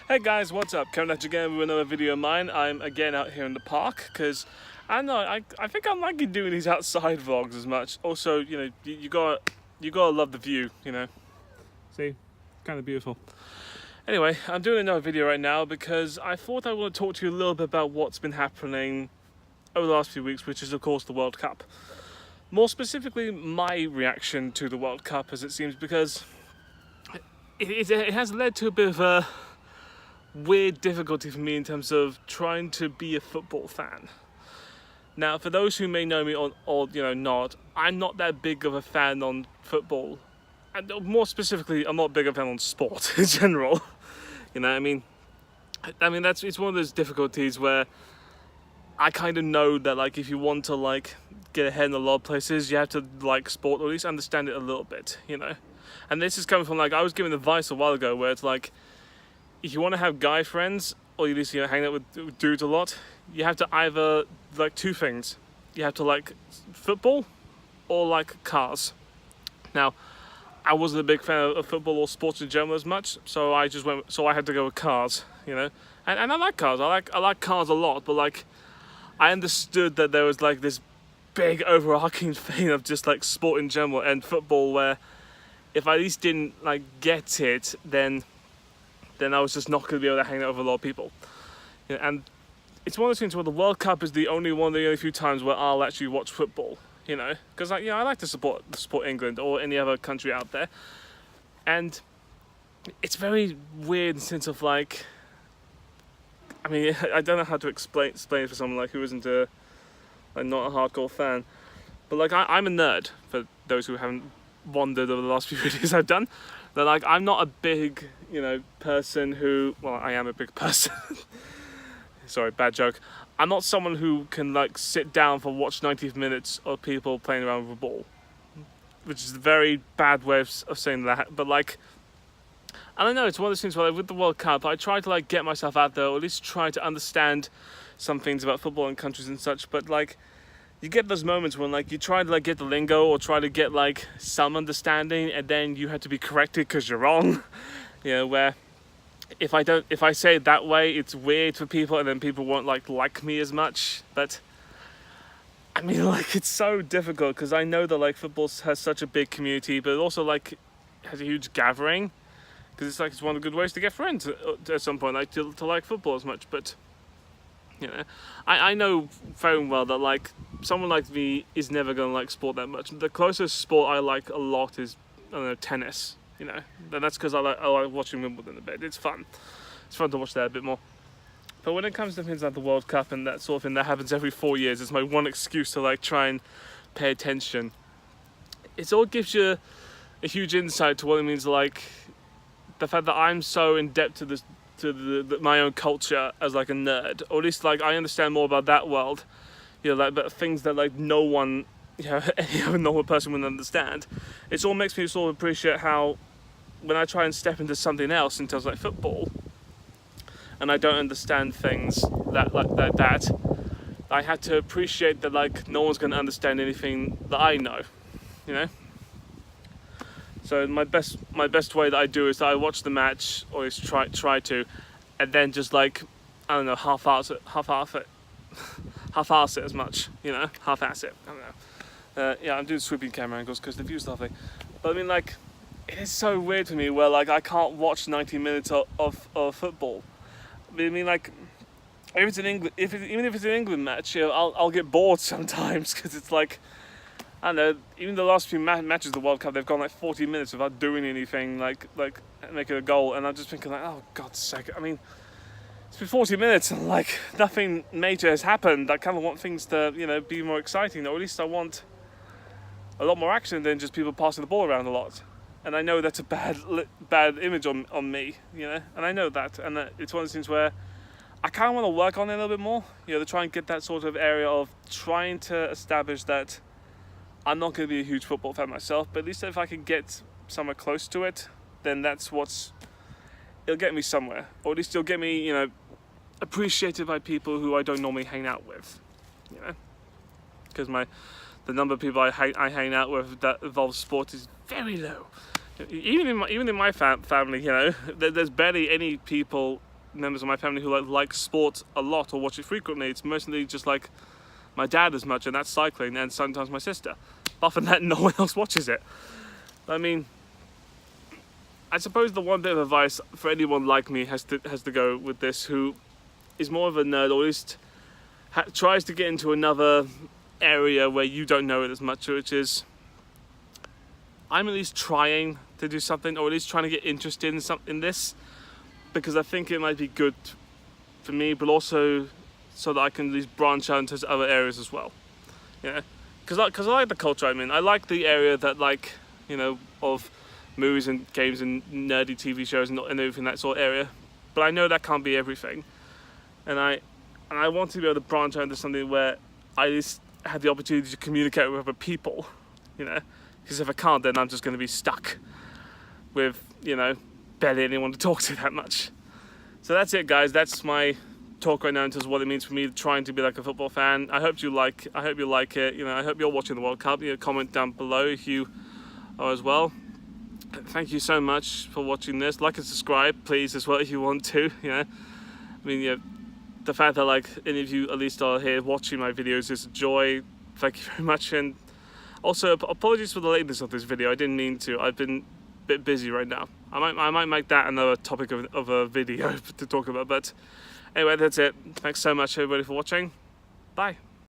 Hey guys, what's up? Coming at you again with another video of mine. I'm again out here in the park because I don't know, I think I'm liking doing these outside vlogs as much. Also, you gotta love the view, See, kind of beautiful. Anyway, I'm doing another video right now because I thought I want to talk to you a little bit about what's been happening over the last few weeks, which is of course the World Cup. More specifically, my reaction to the World Cup, as it seems, because it has led to a bit of a weird difficulty for me in terms of trying to be a football fan. Now, for those who may know me or not, I'm not that big of a fan on football, and more specifically, I'm not big of a fan on sport in general. I mean it's one of those difficulties where I kind of know that if you want to get ahead in a lot of places, you have to like sport, or at least understand it a little bit, And this is coming from I was giving advice a while ago where it's if you want to have guy friends, or at least hang out with dudes a lot, you have to either two things. You have to like football or like cars. Now, I wasn't a big fan of football or sports in general as much, so I had to go with cars, And I like cars. I like cars a lot, but I understood that there was this big overarching thing of just sport in general and football, where if I at least didn't get it, then I was just not going to be able to hang out with a lot of people. And it's one of those things where the World Cup is the only few times where I'll actually watch football, because I like to support England or any other country out there. And it's very weird in the sense of I don't know how to explain it for someone who isn't not a hardcore fan. But I'm a nerd, for those who haven't wondered over the last few videos I've done. That I'm not a big, person who, well, I am a big person. Sorry, bad joke. I'm not someone who can sit down for watch 90 minutes of people playing around with a ball, which is a very bad way of saying that. But I don't know. It's one of those things where with the World Cup, I try to get myself out there, or at least try to understand some things about football and countries and such. But you get those moments when you try to get the lingo or try to get some understanding, and then you have to be corrected because you're wrong. Where if I say it that way, it's weird for people, and then people won't like me as much. But it's so difficult because I know that football has such a big community, but it also has a huge gathering, because it's one of the good ways to get friends at some point, to like football as much. But I know very well that someone like me is never going to like sport that much. The closest sport I like a lot is, I don't know, tennis. And that's because I like watching Wimbledon a bit. It's fun. It's fun to watch that a bit more. But when it comes to things like the World Cup and that sort of thing that happens every 4 years, it's my one excuse to try and pay attention. It all gives you a huge insight to what it means, the fact that I'm so in depth to my own culture as a nerd, or at least I understand more about that world, but things that no one, any other normal person would understand. It all makes me sort of appreciate how, when I try and step into something else in terms of football, and I don't understand things that I have to appreciate that no one's going to understand anything that I know, So my best way that I do is that I watch the match, or at least try to, and then just I don't know, half-ass it as much, half-ass it. I don't know. Yeah, I'm doing sweeping camera angles because the view's lovely. But it is so weird for me where I can't watch 90 minutes of football. If it's in England, even if it's an England match, I'll get bored sometimes, because it's I don't know, even the last few matches of the World Cup, they've gone 40 minutes without doing anything, making a goal, and I'm just thinking oh, God's sake, it's been 40 minutes and nothing major has happened. I kind of want things to, be more exciting, or at least I want a lot more action than just people passing the ball around a lot. And I know that's a bad image on me, and I know that, and it's one of those things where I kind of want to work on it a little bit more, to try and get that sort of area of trying to establish that I'm not going to be a huge football fan myself, but at least if I can get somewhere close to it, then it'll get me somewhere. Or at least it'll get me, appreciated by people who I don't normally hang out with, Because the number of people I hang out with that involves sport is very low. Even in my family, there's barely any people members of my family who like sport a lot or watch it frequently. It's mostly just like my dad as much, and that's cycling, and sometimes my sister. Apart from that, no one else watches it. I mean, I suppose the one bit of advice for anyone like me has to go with this, who is more of a nerd, or at least tries to get into another area where you don't know it as much, which is, I'm at least trying to do something, or at least trying to get interested in this, because I think it might be good for me, but also so that I can at least branch out into other areas as well. Yeah, because I like the culture I'm in. I like the area that, like, you know, of movies and games and nerdy TV shows and everything, that sort of area. But I know that can't be everything, and I want to be able to branch out into something where I at least have the opportunity to communicate with other people, you know. Because if I can't, then I'm just going to be stuck with, you know, barely anyone to talk to that much. So that's it, guys. That's my talk right now in terms of what it means for me trying to be like a football fan. I hope you like it. You know, I hope you're watching the World Cup. You know, comment down below if you are as well. Thank you so much for watching this. Like and subscribe, please, as well, if you want to. You know, I mean, yeah, the fact that like any of you at least are here watching my videos is a joy. Thank you very much. And also, apologies for the lateness of this video. I didn't mean to. I've been a bit busy right now. I might make that another topic of a video to talk about. But anyway, that's it. Thanks so much, everybody, for watching. Bye.